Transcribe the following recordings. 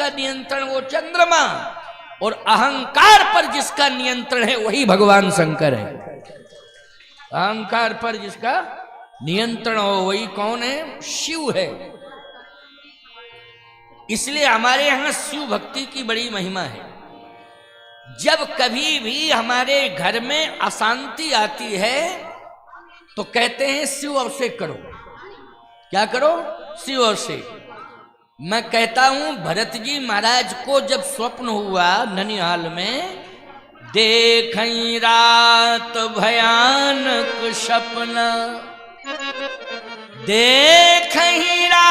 जिसका नियंत्रण वो चंद्रमा, और अहंकार पर जिसका नियंत्रण है वही भगवान शंकर है। अहंकार पर जिसका नियंत्रण हो वही कौन है? शिव है। इसलिए हमारे यहां शिव भक्ति की बड़ी महिमा है। जब कभी भी हमारे घर में अशांति आती है तो कहते हैं शिव अभिषेक करो। क्या करो? शिव अभिषेक। मैं कहता हूं भरत जी महाराज को जब स्वप्न हुआ ननिहाल में, देखई रात भयानक सपना, देखई रात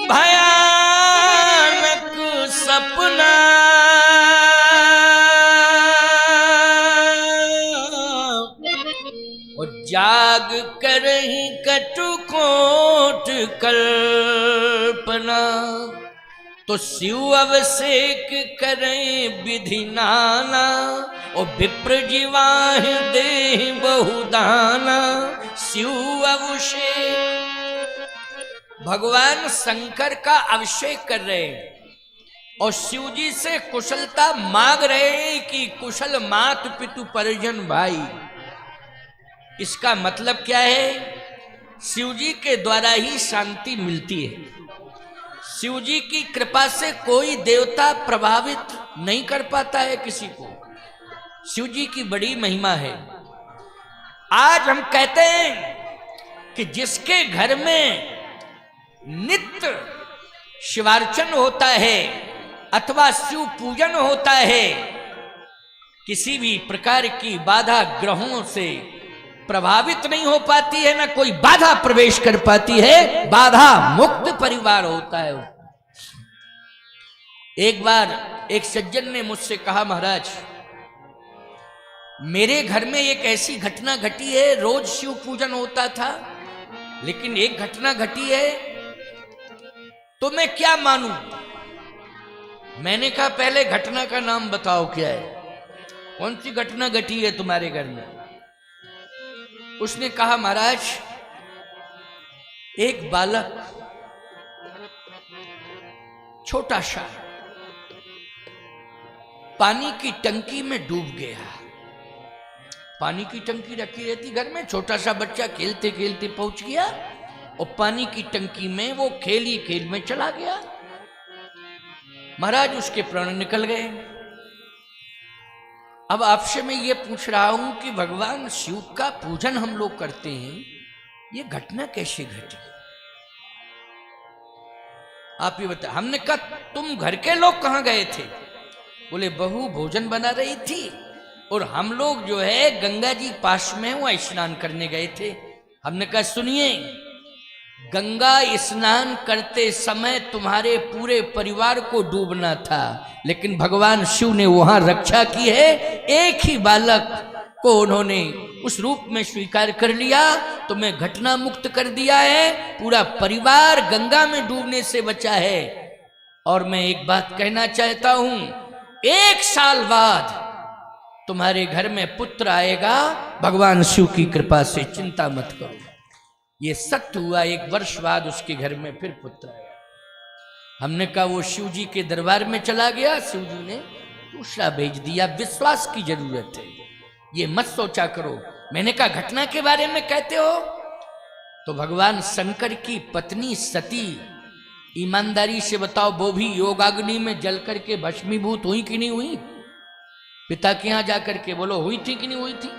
भयानक सपना, जाग कर ही कटुकोट कल्पना, तो शिव अभिषेक करें विधि नाना, और विप्र जीवाह दे बहुदाना। शिव अभिषेक, भगवान शंकर का अभिषेक कर रहे हैं और शिव जी से कुशलता मांग रहे हैं कि कुशल मात पितु परिजन भाई। इसका मतलब क्या है? शिव जी के द्वारा ही शांति मिलती है। शिव जी की कृपा से कोई देवता प्रभावित नहीं कर पाता है किसी को। शिव जी की बड़ी महिमा है। आज हम कहते हैं कि जिसके घर में नित्य शिवार्चन होता है अथवा शिव पूजन होता है, किसी भी प्रकार की बाधा ग्रहों से प्रभावित नहीं हो पाती है, ना कोई बाधा प्रवेश कर पाती है, बाधा मुक्त परिवार होता है। एक बार एक सज्जन ने मुझसे कहा, महाराज मेरे घर में एक ऐसी घटना घटी है, रोज शिव पूजन होता था लेकिन एक घटना घटी है तो मैं क्या मानूं? मैंने कहा पहले घटना का नाम बताओ क्या है, कौन सी घटना घटी है तुम्हारे घर में? उसने कहा महाराज एक बालक छोटा सा पानी की टंकी में डूब गया। पानी की टंकी रखी रहती घर में, छोटा सा बच्चा खेलते खेलते पहुंच गया और पानी की टंकी में वो खेल ही खेल में चला गया। महाराज उसके प्राण निकल गए। अब आपसे मैं ये पूछ रहा हूं कि भगवान शिव का पूजन हम लोग करते हैं, ये घटना कैसे घटी? आप ये बताए। हमने कहा तुम घर के लोग कहां गए थे? बोले बहू भोजन बना रही थी और हम लोग जो है गंगा जी पास में वहां स्नान करने गए थे। हमने कहा सुनिए, गंगा स्नान करते समय तुम्हारे पूरे परिवार को डूबना था, लेकिन भगवान शिव ने वहां रक्षा की है। एक ही बालक को उन्होंने उस रूप में स्वीकार कर लिया, तो मैं घटना मुक्त कर दिया है, पूरा परिवार गंगा में डूबने से बचा है। और मैं एक बात कहना चाहता हूं, 1 साल बाद तुम्हारे घर में पुत्र आएगा भगवान शिव की कृपा से, चिंता मत करो। ये सत्य हुआ। 1 वर्ष बाद उसके घर में फिर पुत्र आया। हमने कहा वो शिव जी के दरबार में चला गया, शिव जी ने दूसरा भेज दिया। विश्वास की जरूरत है, ये मत सोचा करो। मैंने कहा घटना के बारे में कहते हो तो भगवान शंकर की पत्नी सती, ईमानदारी से बताओ वो भी योगाग्नि में जल करके भस्मीभूत हुई कि नहीं हुई? पिता के यहां जाकर के बोलो हुई थी कि नहीं हुई थी?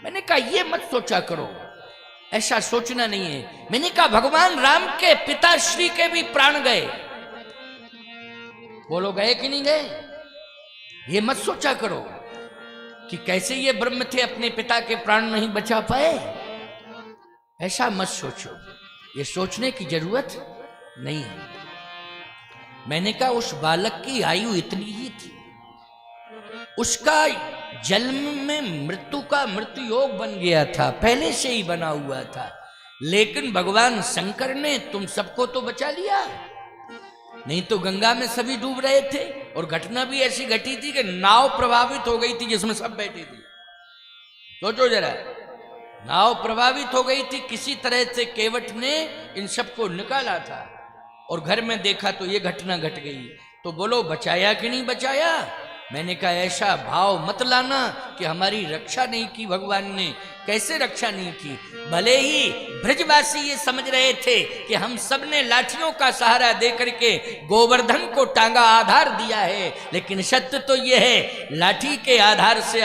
मैंने कहा ये मत सोचा करो, ऐसा सोचना नहीं है। मैंने कहा भगवान राम के पिता श्री के भी प्राण गए, बोलो गए कि नहीं गए? ये मत सोचा करो कि कैसे ये ब्रह्म थे अपने पिता के प्राण नहीं बचा पाए, ऐसा मत सोचो, ये सोचने की जरूरत नहीं है। मैंने कहा उस बालक की आयु इतनी ही थी, उसका जन्म में मृत्यु का मृत्यु योग बन गया था, पहले से ही बना हुआ था, लेकिन भगवान शंकर ने तुम सबको तो बचा लिया। नहीं तो गंगा में सभी डूब रहे थे। और घटना भी ऐसी घटी थी कि नाव प्रभावित हो गई थी जिसमें सब बैठे थे। सोचो जरा, नाव प्रभावित हो गई थी, किसी तरह से केवट ने इन सबको निकाला था और घर में देखा तो ये घटना घट गई। तो बोलो बचाया कि नहीं बचाया? मैंने कहा ऐसा भाव मत लाना कि हमारी रक्षा नहीं की भगवान ने। कैसे रक्षा नहीं की? भले ही ब्रजवासी ये समझ रहे थे कि हम सब ने लाठियों का सहारा दे करके गोवर्धन को टांगा, आधार दिया है, लेकिन सत्य तो ये है लाठी के आधार से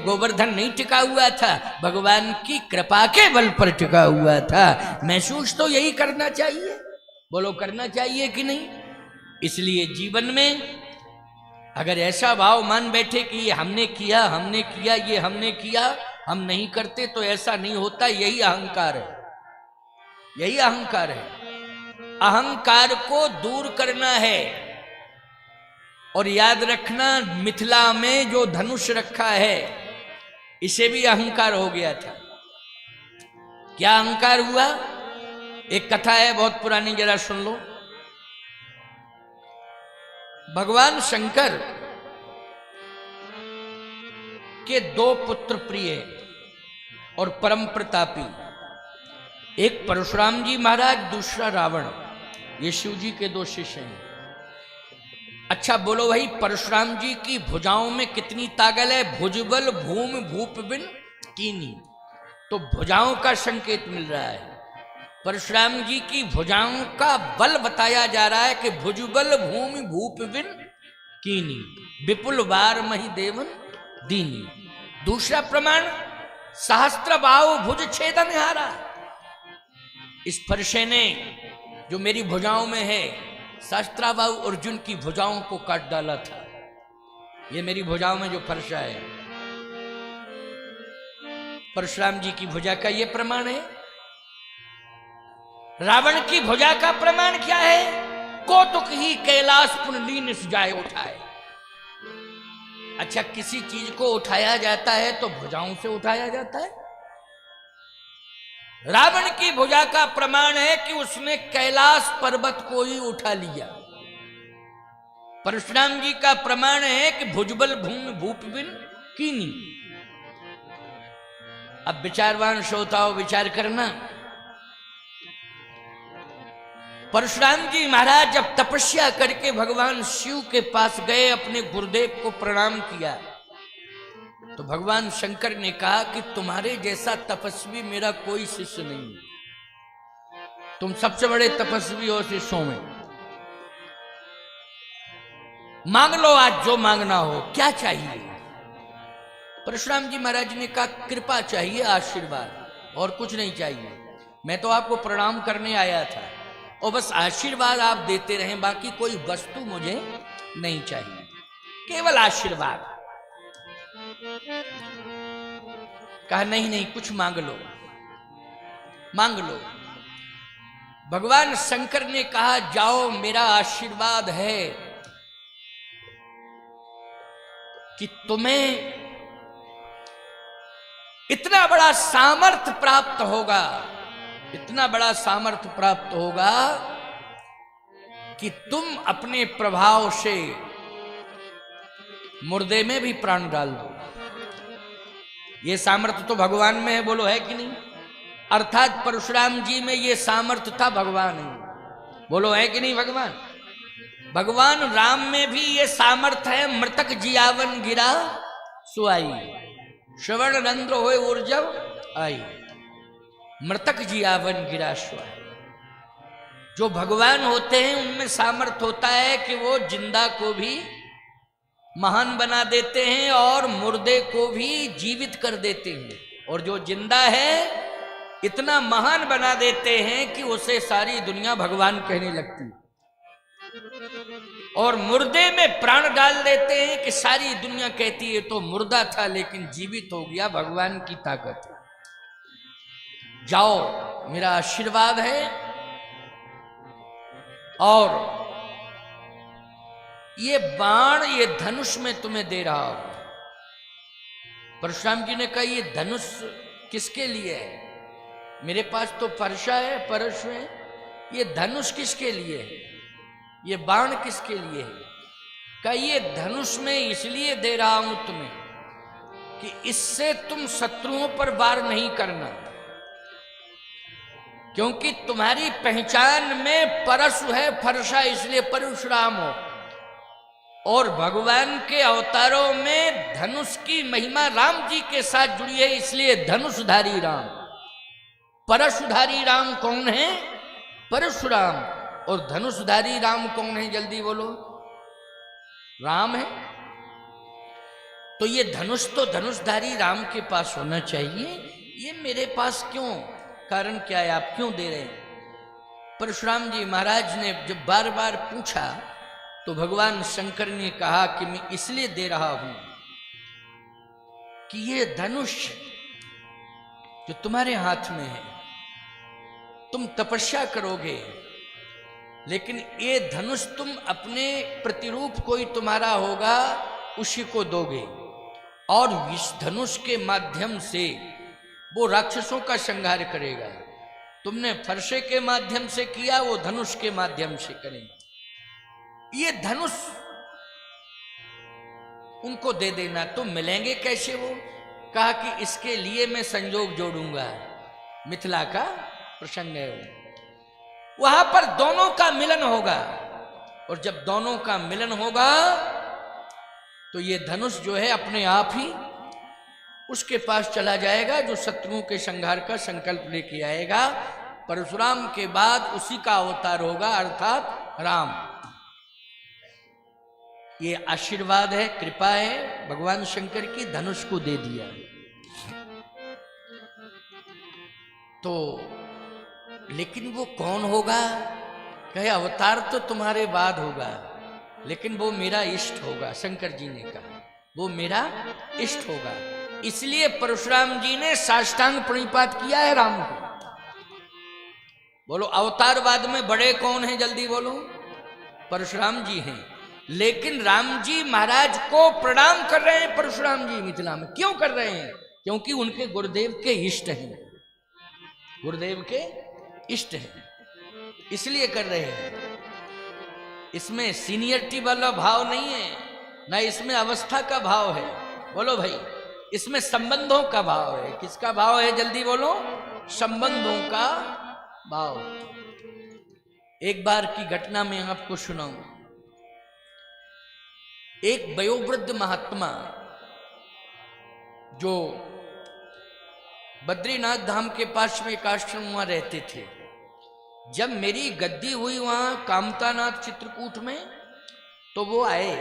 गोवर्धन नहीं टिका हुआ था, भगवान की कृपा के बल पर टिका हुआ था। महसूस तो यही करना चाहिए, बोलो करना चाहिए कि नहीं? इसलिए जीवन में अगर ऐसा भाव मान बैठे कि ये हमने किया, ये हमने किया, हम नहीं करते, तो ऐसा नहीं होता। यही अहंकार है, यही अहंकार है। अहंकार को दूर करना है। और याद रखना, मिथिला में जो धनुष रखा है इसे भी अहंकार हो गया था। क्या अहंकार हुआ? एक कथा है बहुत पुरानी, जरा सुन लो। भगवान शंकर के दो पुत्र प्रिय और परम प्रतापी, एक परशुराम जी महाराज, दूसरा रावण। ये शिव जी के दो शिष्य हैं। अच्छा बोलो भाई, परशुराम जी की भुजाओं में कितनी ताकत है? भुजबल भूमि भूप बिन कीनी। तो भुजाओं का संकेत मिल रहा है। परशुराम जी की भुजाओं का बल बताया जा रहा है कि भुजबल भूमि भूप बिन कीनी, विपुल वार मही देवन दीनी। दूसरा प्रमाण, सहस्त्र बाहु भुज छेदन हारा। इस फरसे ने जो मेरी भुजाओं में है, सहस्त्राबाहु अर्जुन की भुजाओं को काट डाला था। ये मेरी भुजाओं में जो फरसा है, परशुराम जी की भुजा का ये प्रमाण है। रावण की भुजा का प्रमाण क्या है? कौतुक ही कैलाश पुनलीन जाए उठाए। अच्छा, किसी चीज को उठाया जाता है तो भुजाओं से उठाया जाता है। रावण की भुजा का प्रमाण है कि उसने कैलाश पर्वत को ही उठा लिया। परशुराम जी का प्रमाण है कि भुजबल भूमि भूप बिन कीनी। अब विचारवान श्रोताओं विचार करना, परशुराम जी महाराज जब तपस्या करके भगवान शिव के पास गए, अपने गुरुदेव को प्रणाम किया, तो भगवान शंकर ने कहा कि तुम्हारे जैसा तपस्वी मेरा कोई शिष्य नहीं, तुम सबसे बड़े तपस्वी हो शिष्यों में। मांग लो आज जो मांगना हो। क्या चाहिए? परशुराम जी महाराज ने कहा कृपा चाहिए, आशीर्वाद, और कुछ नहीं चाहिए। मैं तो आपको प्रणाम करने आया था और बस आशीर्वाद आप देते रहें, बाकी कोई वस्तु मुझे नहीं चाहिए, केवल आशीर्वाद। कहा नहीं नहीं, कुछ मांग लो, मांग लो। भगवान शंकर ने कहा जाओ, मेरा आशीर्वाद है कि तुम्हें इतना बड़ा सामर्थ्य प्राप्त होगा, इतना बड़ा सामर्थ्य प्राप्त होगा कि तुम अपने प्रभाव से मुर्दे में भी प्राण डाल दो। ये सामर्थ्य तो भगवान में है, बोलो है कि नहीं? अर्थात परशुराम जी में ये सामर्थ्य था, भगवान है, बोलो है कि नहीं? भगवान राम में भी ये सामर्थ्य है। मृतक जियावन गिरा सुआई, श्रवण रंध्र होए ऊर्जव आई। मृतक जियावन गिरा सुआई। जो भगवान होते हैं उनमें सामर्थ्य होता है कि वो जिंदा को भी महान बना देते हैं और मुर्दे को भी जीवित कर देते हैं, और जो जिंदा है इतना महान बना देते हैं कि उसे सारी दुनिया भगवान कहने लगती है, और मुर्दे में प्राण डाल देते हैं कि सारी दुनिया कहती है तो मुर्दा था लेकिन जीवित हो गया, भगवान की ताकत है। जाओ, मेरा आशीर्वाद है और ये बाण, ये धनुष में तुम्हें दे रहा हूं। परशुराम जी ने कहा ये धनुष किसके लिए है? मेरे पास तो फरसा है, परशु है, ये धनुष किसके लिए है? ये बाण किसके लिए है? कहा ये धनुष में इसलिए दे रहा हूं तुम्हें कि इससे तुम शत्रुओं पर वार नहीं करना, क्योंकि तुम्हारी पहचान में परशु है, फरसा, इसलिए परशुराम हो। और भगवान के अवतारों में धनुष की महिमा राम जी के साथ जुड़ी है, इसलिए धनुषधारी राम। परशुधारी राम कौन है? परशुराम। और धनुषधारी राम कौन है? जल्दी बोलो। राम है। तो ये धनुष तो धनुषधारी राम के पास होना चाहिए, ये मेरे पास क्यों? कारण क्या है? आप क्यों दे रहे हैं? परशुराम जी महाराज ने जब बार बार पूछा तो भगवान शंकर ने कहा कि मैं इसलिए दे रहा हूं कि ये धनुष जो तुम्हारे हाथ में है, तुम तपस्या करोगे, लेकिन ये धनुष तुम अपने प्रतिरूप कोई तुम्हारा होगा उसी को दोगे, और इस धनुष के माध्यम से वो राक्षसों का संहार करेगा। तुमने फरसे के माध्यम से किया, वो धनुष के माध्यम से करेगा। ये धनुष उनको दे देना। तो मिलेंगे कैसे वो? कहा कि इसके लिए मैं संजोग जोड़ूंगा। मिथिला का प्रसंग है, वहां पर दोनों का मिलन होगा, और जब दोनों का मिलन होगा तो ये धनुष जो है अपने आप ही उसके पास चला जाएगा, जो शत्रुओं के संहार का संकल्प लेके आएगा। परशुराम के बाद उसी का अवतार होगा, अर्थात राम। ये आशीर्वाद है, कृपा है भगवान शंकर की, धनुष को दे दिया। तो लेकिन वो कौन होगा? कहे अवतार तो तुम्हारे बाद होगा, लेकिन वो मेरा इष्ट होगा। शंकर जी ने कहा वो मेरा इष्ट होगा। इसलिए परशुराम जी ने साष्टांग प्रणिपात किया है राम को। बोलो अवतारवाद में बड़े कौन हैं? जल्दी बोलो। परशुराम जी हैं। लेकिन राम जी महाराज को प्रणाम कर रहे हैं परशुराम जी मिथिला में। क्यों कर रहे हैं? क्योंकि उनके गुरुदेव के इष्ट हैं, गुरुदेव के इष्ट हैं, इसलिए कर रहे हैं। इसमें सीनियरिटी वाला भाव नहीं है, ना इसमें अवस्था का भाव है। बोलो भाई, इसमें संबंधों का भाव है। किसका भाव है? जल्दी बोलो। संबंधों का भाव। एक बार की घटना में आपको सुनाऊं। एक वयोवृद्ध महात्मा जो बद्रीनाथ धाम के पास में एक आश्रम वहां रहते थे, जब मेरी गद्दी हुई वहां कामतानाथ चित्रकूट में, तो वो आए।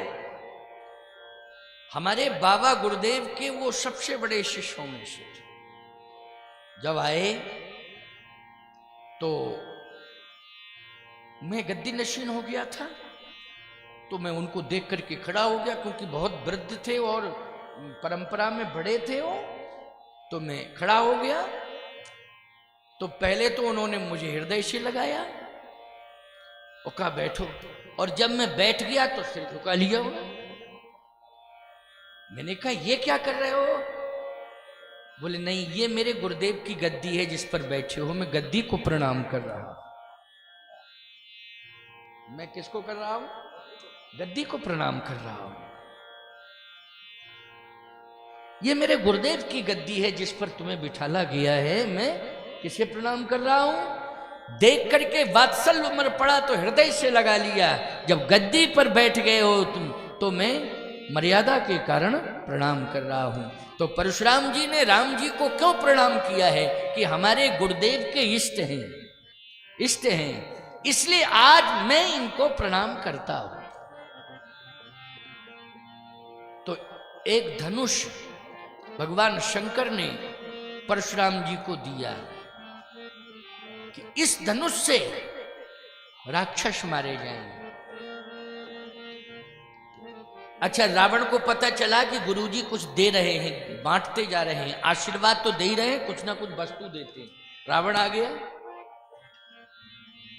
हमारे बाबा गुरुदेव के वो सबसे बड़े शिष्यों में से थे। जब आए तो मैं गद्दी नशीन हो गया था, तो मैं उनको देख करके खड़ा हो गया, क्योंकि बहुत वृद्ध थे और परंपरा में बड़े थे वो। तो मैं खड़ा हो गया। तो पहले तो उन्होंने मुझे हृदय से लगाया और कहा बैठो, और जब मैं बैठ गया तो सिर झुका लिया। मैंने कहा ये क्या कर रहे हो? बोले नहीं, ये मेरे गुरुदेव की गद्दी है जिस पर बैठे हो, मैं गद्दी को प्रणाम कर रहा हूं। मैं किसको कर रहा हूं? गद्दी को प्रणाम कर रहा हूं। ये मेरे गुरुदेव की गद्दी है जिस पर तुम्हें बिठाला गया है, मैं किसे प्रणाम कर रहा हूं? देख करके वात्सल्य उमड़ पड़ा तो हृदय से लगा लिया। जब गद्दी पर बैठ गए हो तुम, तो मैं मर्यादा के कारण प्रणाम कर रहा हूं। तो परशुराम जी ने राम जी को क्यों प्रणाम किया है? कि हमारे गुरुदेव के इष्ट हैं, इष्ट हैं, इसलिए आज मैं इनको प्रणाम करता हूं। तो एक धनुष भगवान शंकर ने परशुराम जी को दिया कि इस धनुष से राक्षस मारे जाएंगे। अच्छा, रावण को पता चला कि गुरुजी कुछ दे रहे हैं, बांटते जा रहे हैं, आशीर्वाद तो दे ही रहे हैं, कुछ ना कुछ वस्तु देते हैं। रावण आ गया,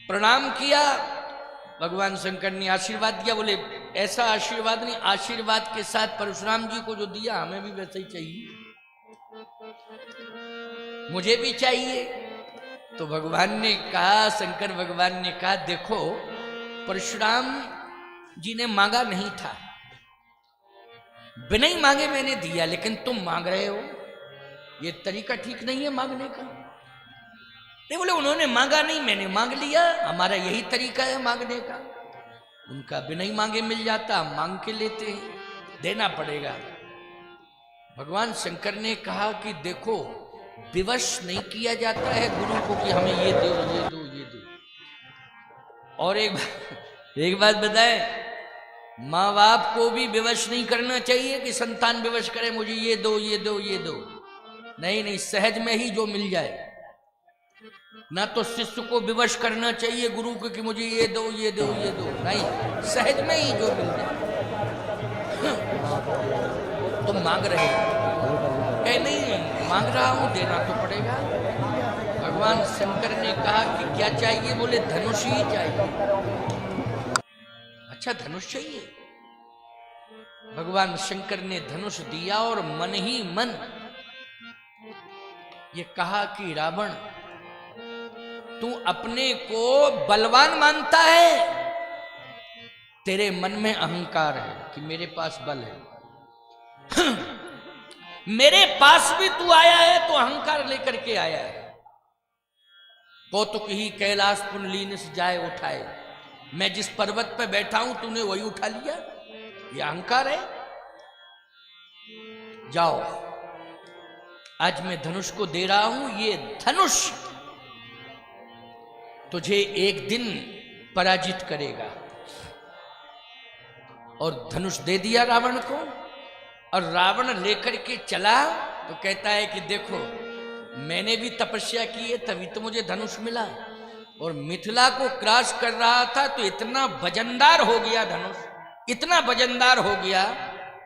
प्रणाम किया, भगवान शंकर ने आशीर्वाद दिया। बोले ऐसा आशीर्वाद नहीं, आशीर्वाद के साथ परशुराम जी को जो दिया हमें भी वैसा ही चाहिए, मुझे भी चाहिए। तो भगवान ने कहा, शंकर भगवान ने कहा देखो, परशुराम जी ने मांगा नहीं था, बिना ही मांगे मैंने दिया, लेकिन तुम मांग रहे हो, ये तरीका ठीक नहीं है मांगने का। नहीं बोले उन्होंने मांगा नहीं, मैंने मांग लिया, हमारा यही तरीका है मांगने का। उनका बिना ही मांगे मिल जाता, हम मांग के लेते हैं, देना पड़ेगा। भगवान शंकर ने कहा कि देखो, विवश नहीं किया जाता है गुरु को कि हमें ये दो ये दो ये दो। और एक बात बताए, माँ बाप को भी विवश नहीं करना चाहिए कि संतान विवश करे मुझे ये दो ये दो ये दो। नहीं नहीं, सहज में ही जो मिल जाए। ना तो शिष्य को विवश करना चाहिए गुरु को कि मुझे ये दो ये दो ये दो, नहीं, सहज में ही जो मिल जाए। तुम मांग रहे हो, कहे नहीं मांग रहा हूं, देना तो पड़ेगा। भगवान शंकर ने कहा कि क्या चाहिए? बोले धनुष ही चाहिए। अच्छा, धनुष चाहिए? भगवान शंकर ने धनुष दिया और मन ही मन ये कहा कि रावण, तू अपने को बलवान मानता है, तेरे मन में अहंकार है कि मेरे पास बल है। मेरे पास भी तू आया है तो अहंकार लेकर के आया है। कौतुक ही कैलाश पुनलीन से जाए उठाए, मैं जिस पर्वत पे बैठा हूं तूने वही उठा लिया, ये अहंकार है। जाओ, आज मैं धनुष को दे रहा हूं, ये धनुष तुझे एक दिन पराजित करेगा। और धनुष दे दिया रावण को, और रावण लेकर के चला तो कहता है कि देखो, मैंने भी तपस्या की है तभी तो मुझे धनुष मिला। और मिथिला को क्रॉस कर रहा था तो इतना वजनदार हो गया धनुष, इतना वजनदार हो गया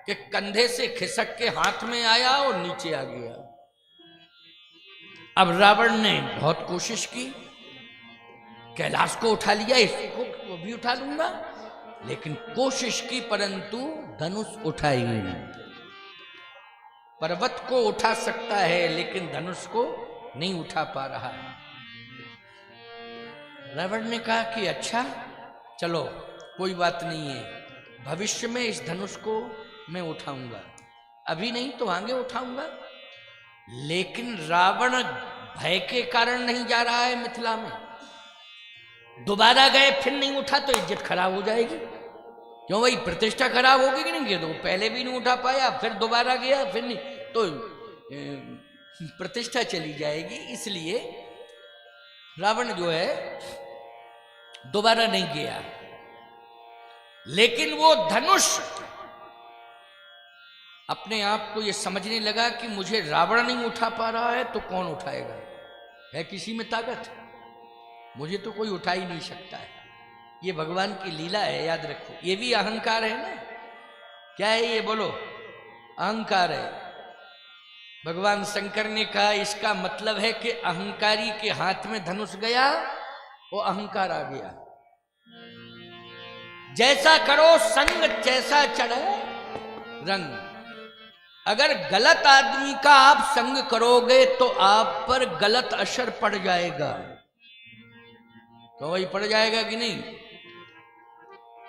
कि कंधे से खिसक के हाथ में आया और नीचे आ गया। अब रावण ने बहुत कोशिश की, कैलाश को उठा लिया, इसको भी उठा लूंगा, लेकिन कोशिश की परंतु धनुष उठाई नहीं। पर्वत को उठा सकता है लेकिन धनुष को नहीं उठा पा रहा है। रावण ने कहा कि अच्छा चलो कोई बात नहीं है, भविष्य में इस धनुष को मैं उठाऊंगा, अभी नहीं तो आगे उठाऊंगा। लेकिन रावण भय के कारण नहीं जा रहा है मिथिला में। दोबारा गए फिर नहीं उठा तो इज्जत खराब हो जाएगी, क्यों भाई, प्रतिष्ठा खराब होगी कि नहीं? तो पहले भी नहीं उठा पाया, फिर दोबारा गया, फिर नहीं तो प्रतिष्ठा चली जाएगी। इसलिए रावण जो है दोबारा नहीं गया। लेकिन वो धनुष अपने आप को ये समझने लगा कि मुझे रावण नहीं उठा पा रहा है तो कौन उठाएगा? है किसी में ताकत? मुझे तो कोई उठा ही नहीं सकता है। ये भगवान की लीला है, याद रखो। ये भी अहंकार है ना? क्या है ये बोलो? अहंकार है। भगवान शंकर ने कहा इसका मतलब है कि अहंकारी के हाथ में धनुष गया, वो अहंकार आ गया। जैसा करो संग जैसा चढ़े रंग। अगर गलत आदमी का आप संग करोगे तो आप पर गलत असर पड़ जाएगा। तो वही पड़ जाएगा कि नहीं?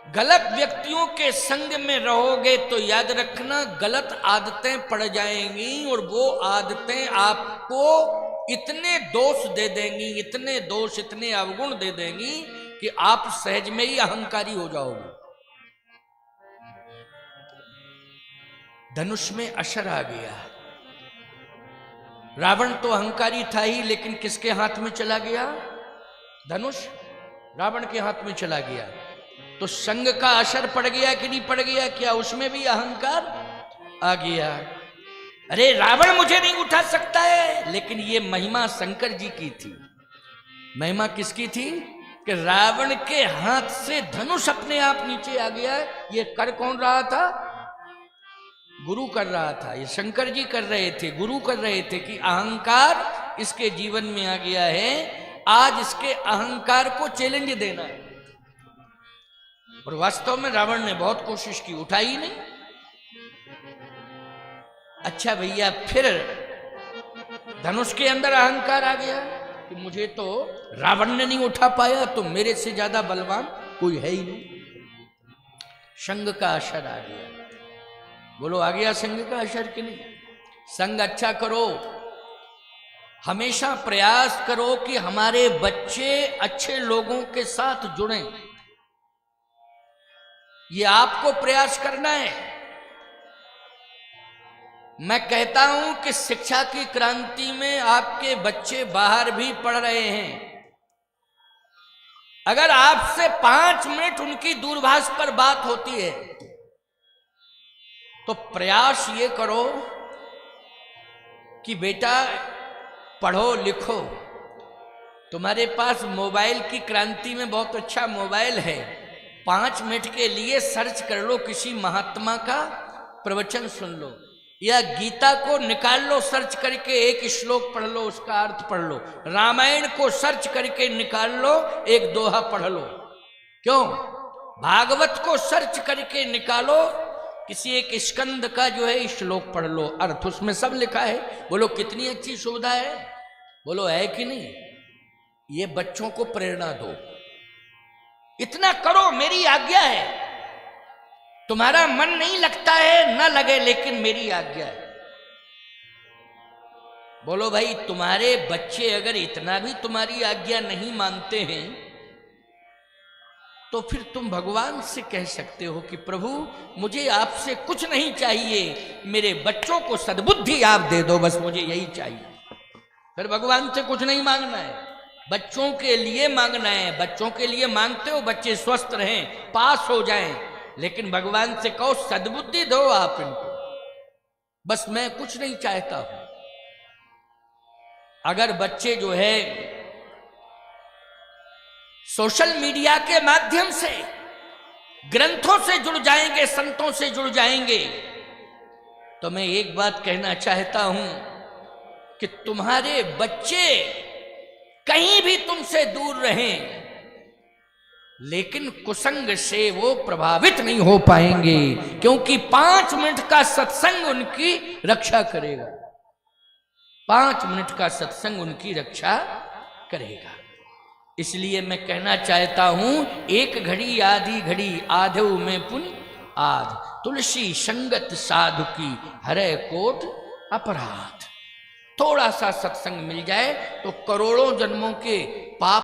गलत व्यक्तियों के संग में रहोगे तो याद रखना गलत आदतें पड़ जाएंगी, और वो आदतें आपको इतने दोष दे देंगी, इतने दोष, इतने अवगुण दे देंगी कि आप सहज में ही अहंकारी हो जाओगे। धनुष में असर आ गया। रावण तो अहंकारी था ही, लेकिन किसके हाथ में चला गया? धनुष रावण के हाथ में चला गया। तो संग का असर पड़ गया कि नहीं पड़ गया? क्या उसमें भी अहंकार आ गया? अरे रावण मुझे नहीं उठा सकता है, लेकिन ये महिमा शंकर जी की थी। महिमा किसकी थी? कि रावण के हाथ से धनुष अपने आप नीचे आ गया। ये कर कौन रहा था? गुरु कर रहा था। ये शंकर जी कर रहे थे, गुरु कर रहे थे कि अहंकार इसके जीवन में आ गया है, आज इसके अहंकार को चैलेंज देना है। और वास्तव में रावण ने बहुत कोशिश की, उठाई नहीं। अच्छा भैया, फिर धनुष के अंदर अहंकार आ गया कि मुझे तो रावण ने नहीं उठा पाया तो मेरे से ज्यादा बलवान कोई है ही नहीं। संग का असर आ गया। बोलो आ गया संग का असर कि नहीं? संग अच्छा करो, हमेशा प्रयास करो कि हमारे बच्चे अच्छे लोगों के साथ जुड़ें। ये आपको प्रयास करना है। मैं कहता हूं कि शिक्षा की क्रांति में आपके बच्चे बाहर भी पढ़ रहे हैं। अगर आपसे 5 मिनट उनकी दूरभाष पर बात होती है तो प्रयास ये करो कि बेटा पढ़ो लिखो। तुम्हारे पास मोबाइल की क्रांति में बहुत अच्छा मोबाइल है, 5 मिनट के लिए सर्च कर लो, किसी महात्मा का प्रवचन सुन लो, या गीता को निकाल लो, सर्च करके एक श्लोक पढ़ लो, उसका अर्थ पढ़ लो। रामायण को सर्च करके निकाल लो, एक दोहा पढ़ लो। क्यों? भागवत को सर्च करके निकालो, किसी एक स्कंद का जो है श्लोक पढ़ लो, अर्थ उसमें सब लिखा है। बोलो कितनी अच्छी सुविधा है, बोलो है कि नहीं? ये बच्चों को प्रेरणा दो, इतना करो, मेरी आज्ञा है। तुम्हारा मन नहीं लगता है, ना लगे, लेकिन मेरी आज्ञा है। बोलो भाई, तुम्हारे बच्चे अगर इतना भी तुम्हारी आज्ञा नहीं मानते हैं तो फिर तुम भगवान से कह सकते हो कि प्रभु मुझे आपसे कुछ नहीं चाहिए, मेरे बच्चों को सद्बुद्धि आप दे दो, बस मुझे यही चाहिए। फिर भगवान से कुछ नहीं मांगना है, बच्चों के लिए मांगना है। बच्चों के लिए मांगते हो, बच्चे स्वस्थ रहें, पास हो जाएं, लेकिन भगवान से कहो सद्बुद्धि दो आप इनको, बस मैं कुछ नहीं चाहता हूं। अगर बच्चे जो है सोशल मीडिया के माध्यम से ग्रंथों से जुड़ जाएंगे, संतों से जुड़ जाएंगे, तो मैं एक बात कहना चाहता हूं कि तुम्हारे बच्चे कहीं भी तुमसे दूर रहें, लेकिन कुसंग से वो प्रभावित नहीं हो पाएंगे, क्योंकि 5 मिनट का सत्संग उनकी रक्षा करेगा। 5 मिनट का सत्संग उनकी रक्षा करेगा। इसलिए मैं कहना चाहता हूं, एक घड़ी आधी घड़ी आधो में पुण्य आध, तुलसी संगत साधु की हरे कोट अपराध। थोड़ा सा सत्संग मिल जाए तो करोड़ों जन्मों के